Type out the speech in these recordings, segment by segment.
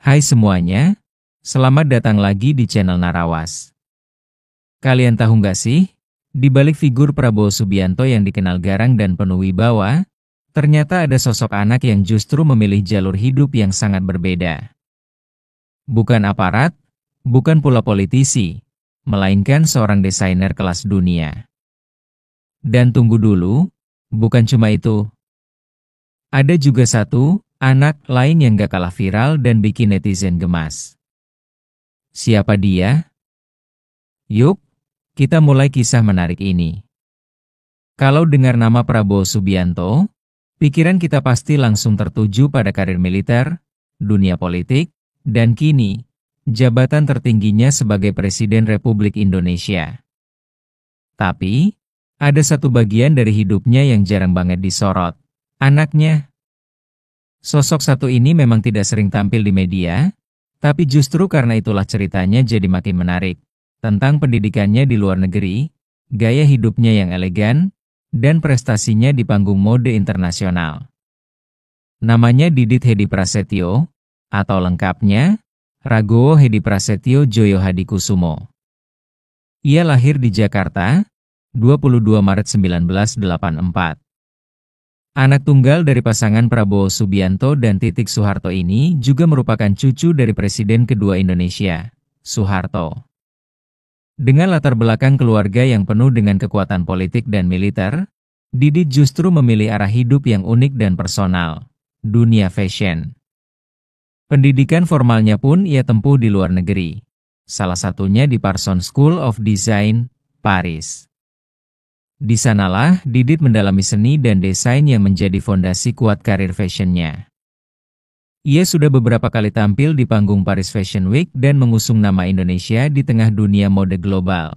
Hai semuanya, selamat datang lagi di channel Narawas. Kalian tahu nggak sih, di balik figur Prabowo Subianto yang dikenal garang dan penuh wibawa, ternyata ada sosok anak yang justru memilih jalur hidup yang sangat berbeda. Bukan aparat, bukan pula politisi, melainkan seorang desainer kelas dunia. Dan tunggu dulu, bukan cuma itu. Ada juga satu anak lain yang gak kalah viral dan bikin netizen gemas. Siapa dia? Yuk, kita mulai kisah menarik ini. Kalau dengar nama Prabowo Subianto, pikiran kita pasti langsung tertuju pada karir militer, dunia politik, dan kini, jabatan tertingginya sebagai Presiden Republik Indonesia. Tapi, ada satu bagian dari hidupnya yang jarang banget disorot, anaknya. Sosok satu ini memang tidak sering tampil di media, tapi justru karena itulah ceritanya jadi makin menarik. Tentang pendidikannya di luar negeri, gaya hidupnya yang elegan, dan prestasinya di panggung mode internasional. Namanya Didit Hedi Prasetyo, atau lengkapnya, Ragowo Hedi Prasetyo Joyo Hadikusumo. Ia lahir di Jakarta, 22 Maret 1984. Anak tunggal dari pasangan Prabowo Subianto dan Titik Soeharto ini juga merupakan cucu dari Presiden kedua Indonesia, Soeharto. Dengan latar belakang keluarga yang penuh dengan kekuatan politik dan militer, Didit justru memilih arah hidup yang unik dan personal, dunia fashion. Pendidikan formalnya pun ia tempuh di luar negeri, salah satunya di Parsons School of Design, Paris. Di sanalah Didit mendalami seni dan desain yang menjadi fondasi kuat karir fashionnya. Ia sudah beberapa kali tampil di panggung Paris Fashion Week dan mengusung nama Indonesia di tengah dunia mode global.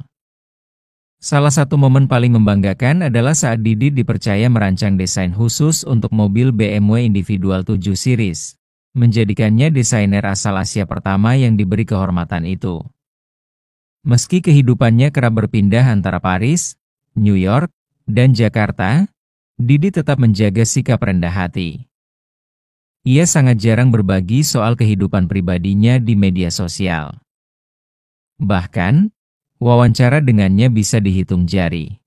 Salah satu momen paling membanggakan adalah saat Didit dipercaya merancang desain khusus untuk mobil BMW Individual 7 Series, menjadikannya desainer asal Asia pertama yang diberi kehormatan itu. Meski kehidupannya kerap berpindah antara Paris, New York, dan Jakarta, Didit tetap menjaga sikap rendah hati. Ia sangat jarang berbagi soal kehidupan pribadinya di media sosial. Bahkan, wawancara dengannya bisa dihitung jari.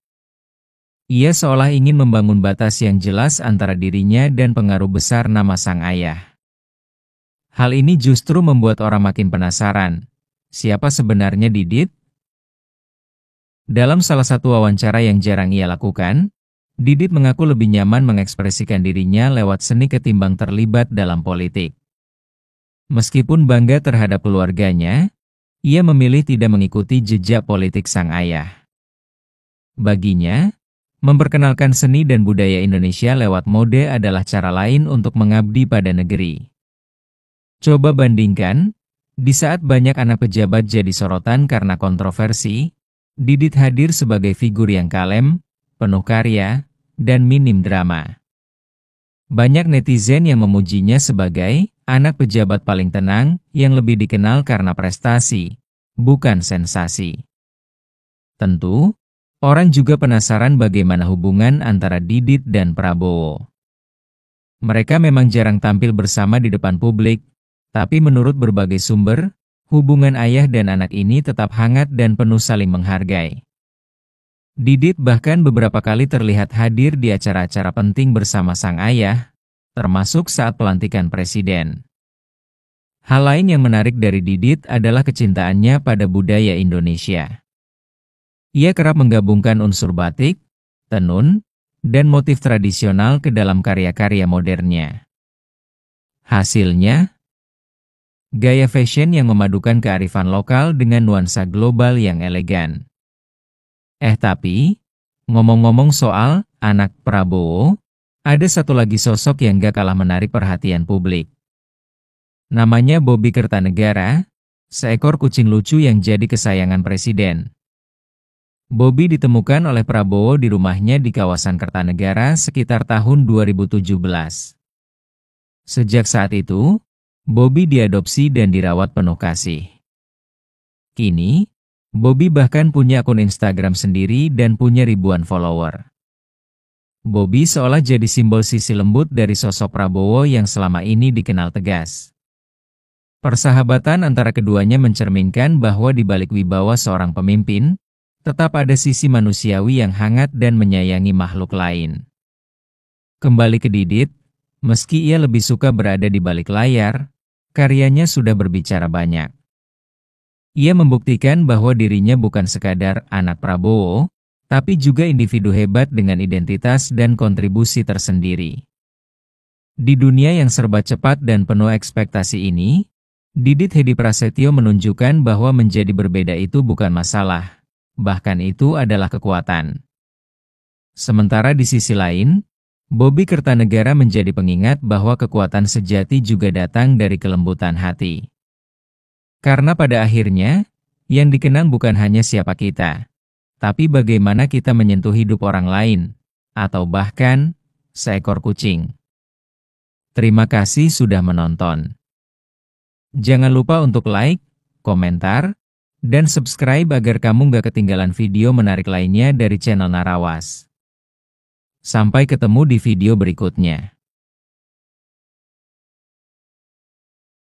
Ia seolah ingin membangun batas yang jelas antara dirinya dan pengaruh besar nama sang ayah. Hal ini justru membuat orang makin penasaran, siapa sebenarnya Didit? Dalam salah satu wawancara yang jarang ia lakukan, Didit mengaku lebih nyaman mengekspresikan dirinya lewat seni ketimbang terlibat dalam politik. Meskipun bangga terhadap keluarganya, ia memilih tidak mengikuti jejak politik sang ayah. Baginya, memperkenalkan seni dan budaya Indonesia lewat mode adalah cara lain untuk mengabdi pada negeri. Coba bandingkan, di saat banyak anak pejabat jadi sorotan karena kontroversi, Didit hadir sebagai figur yang kalem, penuh karya, dan minim drama. Banyak netizen yang memujinya sebagai anak pejabat paling tenang yang lebih dikenal karena prestasi, bukan sensasi. Tentu, orang juga penasaran bagaimana hubungan antara Didit dan Prabowo. Mereka memang jarang tampil bersama di depan publik, tapi menurut berbagai sumber, hubungan ayah dan anak ini tetap hangat dan penuh saling menghargai. Didit bahkan beberapa kali terlihat hadir di acara-acara penting bersama sang ayah, termasuk saat pelantikan presiden. Hal lain yang menarik dari Didit adalah kecintaannya pada budaya Indonesia. Ia kerap menggabungkan unsur batik, tenun, dan motif tradisional ke dalam karya-karya modernnya. Hasilnya, gaya fashion yang memadukan kearifan lokal dengan nuansa global yang elegan. Tapi, ngomong-ngomong soal anak Prabowo, ada satu lagi sosok yang gak kalah menarik perhatian publik. Namanya Bobby Kertanegara, seekor kucing lucu yang jadi kesayangan presiden. Bobby ditemukan oleh Prabowo di rumahnya di kawasan Kertanegara sekitar tahun 2017. Sejak saat itu, Bobby diadopsi dan dirawat penuh kasih. Kini, Bobby bahkan punya akun Instagram sendiri dan punya ribuan follower. Bobby seolah jadi simbol sisi lembut dari sosok Prabowo yang selama ini dikenal tegas. Persahabatan antara keduanya mencerminkan bahwa di balik wibawa seorang pemimpin, tetap ada sisi manusiawi yang hangat dan menyayangi makhluk lain. Kembali ke Didit, meski ia lebih suka berada di balik layar, karyanya sudah berbicara banyak. Ia membuktikan bahwa dirinya bukan sekadar anak Prabowo, tapi juga individu hebat dengan identitas dan kontribusi tersendiri. Di dunia yang serba cepat dan penuh ekspektasi ini, Didit Hedi Prasetyo menunjukkan bahwa menjadi berbeda itu bukan masalah, bahkan itu adalah kekuatan. Sementara di sisi lain, Bobby Kertanegara menjadi pengingat bahwa kekuatan sejati juga datang dari kelembutan hati. Karena pada akhirnya, yang dikenang bukan hanya siapa kita, tapi bagaimana kita menyentuh hidup orang lain, atau bahkan seekor kucing. Terima kasih sudah menonton. Jangan lupa untuk like, komentar, dan subscribe agar kamu gak ketinggalan video menarik lainnya dari channel Narawas. Sampai ketemu di video berikutnya.